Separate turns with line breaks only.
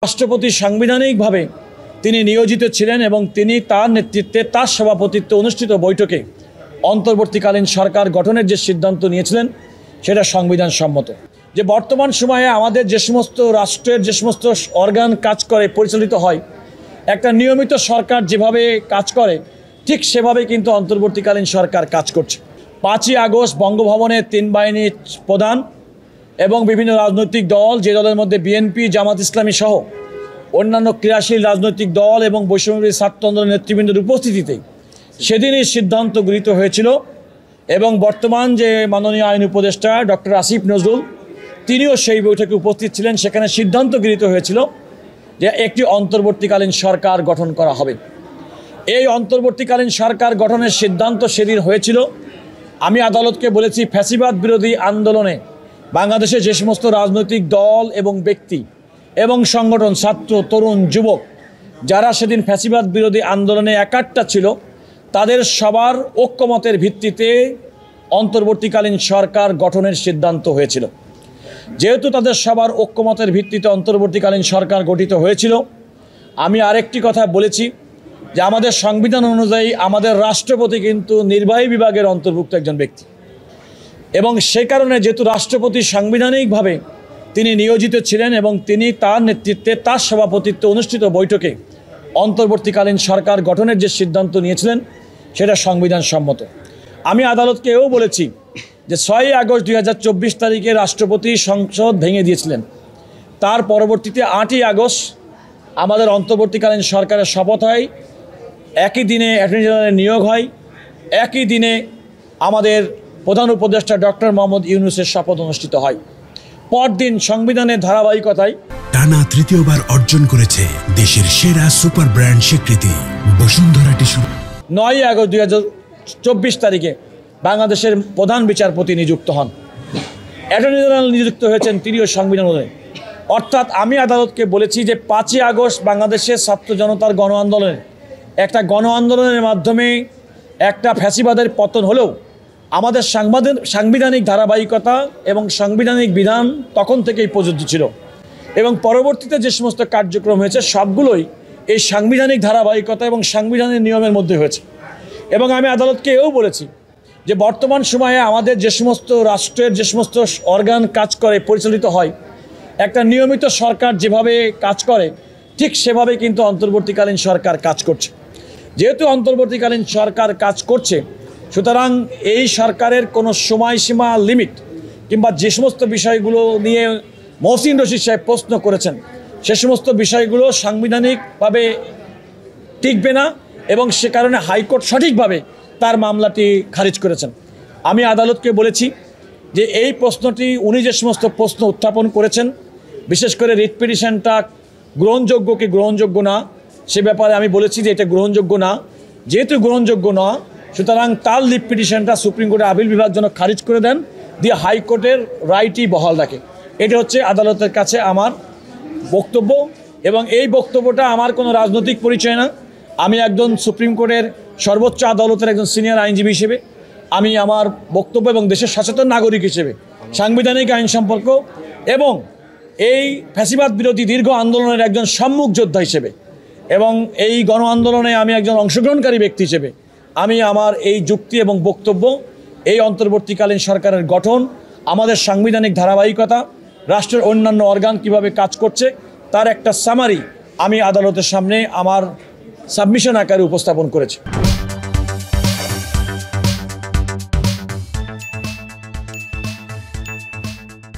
রাষ্ট্রপতি সাংবিধানিকভাবে তিনি নিয়োজিত ছিলেন এবং তিনি তার নেতৃত্বে তার সভাপতিত্বে অনুষ্ঠিত বৈঠকে অন্তর্বর্তীকালীন সরকার গঠনের যে সিদ্ধান্ত নিয়েছিলেন সেটা সংবিধান সম্মত। যে বর্তমান সময়ে আমাদের যে সমস্ত রাষ্ট্রের যে সমস্ত অর্গান কাজ করে পরিচালিত হয়, একটা নিয়মিত সরকার যেভাবে কাজ করে ঠিক সেভাবে কিন্তু অন্তর্বর্তীকালীন সরকার কাজ করছে। 5ই আগস্ট বঙ্গভবনে 3 বাহিনীর প্রধান এবং বিভিন্ন রাজনৈতিক দল, যে দলের মধ্যে বিএনপি, জামাত ইসলামী সহ অন্যান্য ক্রিয়াশীল রাজনৈতিক দল এবং বৈষম্যবিরোধী ছাত্র আন্দোলনের নেতৃবৃন্দের উপস্থিতিতে সেদিনই সিদ্ধান্ত গৃহীত হয়েছিল। এবং বর্তমান যে মাননীয় আইন উপদেষ্টা ডক্টর আসিফ নজরুল, তিনিও সেই বৈঠকে উপস্থিত ছিলেন। সেখানে সিদ্ধান্ত গৃহীত হয়েছিল যে একটি অন্তর্বর্তীকালীন সরকার গঠন করা হবে। এই অন্তর্বর্তীকালীন সরকার গঠনের সিদ্ধান্ত সেদিন হয়েছিল। আমি আদালতকে বলেছি, ফ্যাসিবাদ বিরোধী আন্দোলনে বাংলাদেশে যে সমস্ত রাজনৈতিক দল এবং ব্যক্তি এবং সংগঠন, ছাত্র, তরুণ, যুবক যারা সেদিন ফ্যাসিবাদ বিরোধী আন্দোলনে একাট্টা ছিল, তাদের সবার ঐক্যমতের ভিত্তিতে অন্তর্বর্তীকালীন সরকার গঠনের সিদ্ধান্ত হয়েছিল। যেহেতু তাদের সবার ঐক্যমতের ভিত্তিতে অন্তর্বর্তীকালীন সরকার গঠিত হয়েছিল, আমি আরেকটি কথা বলেছি যে আমাদের সংবিধান অনুযায়ী আমাদের রাষ্ট্রপতি কিন্তু নির্বাহী বিভাগের অন্তর্ভুক্ত একজন ব্যক্তি এবং সে কারণে যেহেতু রাষ্ট্রপতি সাংবিধানিকভাবে তিনি নিয়োজিত ছিলেন এবং তিনি তার নেতৃত্বে তার সভাপতিত্বে অনুষ্ঠিত বৈঠকে অন্তর্বর্তীকালীন সরকার গঠনের যে সিদ্ধান্ত নিয়েছিলেন সেটা সংবিধান সম্মত। আমি আদালতকে এও বলেছি যে 6ই আগস্ট 2024 তারিখে রাষ্ট্রপতি সংসদ ভেঙে দিয়েছিলেন। তার পরবর্তীতে 8ই আগস্ট আমাদের অন্তর্বর্তীকালীন সরকারের শপথ হয়, একই দিনে অ্যাটর্নি জেনারেলের নিয়োগ হয়, একই দিনে আমাদের প্রধান উপদেষ্টা ডক্টর মোহাম্মদ ইউনূসের শপথ অনুষ্ঠিত হয়। পরদিন সংবিধানের ধারাবাহিকতায়
টানা তৃতীয়বার অর্জন করেছে দেশের সেরা সুপার ব্র্যান্ড স্বীকৃতি বসুন্ধরা টিস্যু।
9ই আগস্ট 2024 তারিখে বাংলাদেশের প্রধান বিচারপতি নিযুক্ত হন। অ্যাটর্নি জেনারেল নিযুক্ত হয়েছেন তিনিও সংবিধান অনুযায়ী। অর্থাৎ আমি আদালতকে বলেছি যে 5ই আগস্ট বাংলাদেশের ছাত্র জনতার গণ আন্দোলনের মাধ্যমে একটা ফ্যাসিবাদের পতন হলেও আমাদের সাংবিধানিক ধারাবাহিকতা এবং সাংবিধানিক বিধান তখন থেকেই প্রযোজ্য ছিল এবং পরবর্তীতে যে সমস্ত কার্যক্রম হয়েছে সবগুলোই এই সাংবিধানিক ধারাবাহিকতা এবং সাংবিধানিক নিয়মের মধ্যে হয়েছে। এবং আমি আদালতকে এও বলেছি যে বর্তমান সময়ে আমাদের যে সমস্ত রাষ্ট্রের যে সমস্ত অর্গান কাজ করে পরিচালিত হয়, একটা নিয়মিত সরকার যেভাবে কাজ করে ঠিক সেভাবে কিন্তু অন্তর্বর্তীকালীন সরকার কাজ করছে। যেহেতু অন্তর্বর্তীকালীন সরকার কাজ করছে, সুতরাং এই সরকারের কোনো সময়সীমা লিমিট কিংবা যে সমস্ত বিষয়গুলো নিয়ে মহসিন রশিদ সাহেব প্রশ্ন করেছেন সে সমস্ত বিষয়গুলো সাংবিধানিকভাবে টিকবে না এবং সে কারণে হাইকোর্ট সঠিকভাবে তার মামলাটি খারিজ করেছেন। আমি আদালতকে বলেছি যে এই প্রশ্নটি উনি যে সমস্ত প্রশ্ন উত্থাপন করেছেন, বিশেষ করে রিট পিটিশনটা গ্রহণযোগ্য কি গ্রহণযোগ্য না সে ব্যাপারে আমি বলেছি যে এটা গ্রহণযোগ্য না। যেহেতু গ্রহণযোগ্য না, সুতরাং তার রিট পিটিশনটা সুপ্রিম কোর্টের আপিল বিভাগ যেন খারিজ করে দেন, দিয়ে হাইকোর্টের রাইটই বহাল রাখে। এটা হচ্ছে আদালতের কাছে আমার বক্তব্য এবং এই বক্তব্যটা আমার কোনো রাজনৈতিক পরিচয় না। আমি একজন সুপ্রিম কোর্টের সর্বোচ্চ আদালতের একজন সিনিয়র আইনজীবী হিসেবে আমি আমার বক্তব্য এবং দেশের সচেতন নাগরিক হিসেবে সাংবিধানিক আইন সম্পর্ক এবং এই ফ্যাসিবাদ বিরোধী দীর্ঘ আন্দোলনের একজন সম্মুখ যোদ্ধা হিসেবে এবং এই গণ আন্দোলনে আমি একজন অংশগ্রহণকারী ব্যক্তি হিসেবে আমি আমার এই যুক্তি এবং বক্তব্য এই অন্তর্বর্তীকালীন সরকারের গঠন, আমাদের সাংবিধানিক ধারাবাহিকতা, রাষ্ট্রের অন্যান্য অর্গান কিভাবে কাজ করছে তার একটা সামারি আমি আদালতের সামনে আমার সাবমিশন আকারে উপস্থাপন করেছি।